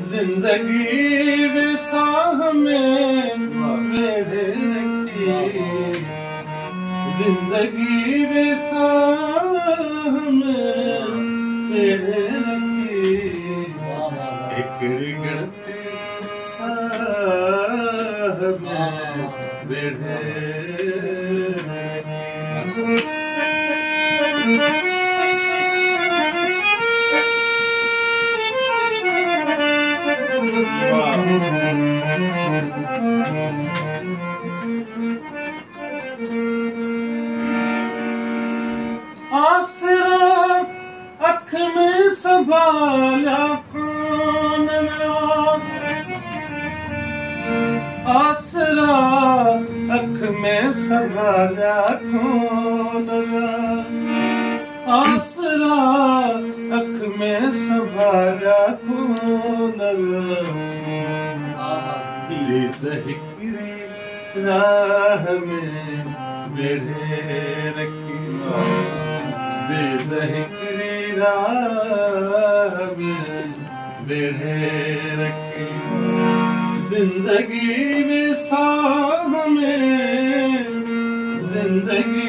जिंदगी विसाह में बेड़े रखी, जिंदगी विसाह में बेड़े रखी, एकड़ी गणती साह में बेड़े आसरा अख में संभाला कौन आसरा अख में संभाला कौन आसरा अख में संभाला कौन दीत हिकड़ी राह में बेड़े रखी, दीत हिकड़ी राह में बेड़े रखी, जिंदगी विसाह में जिंदगी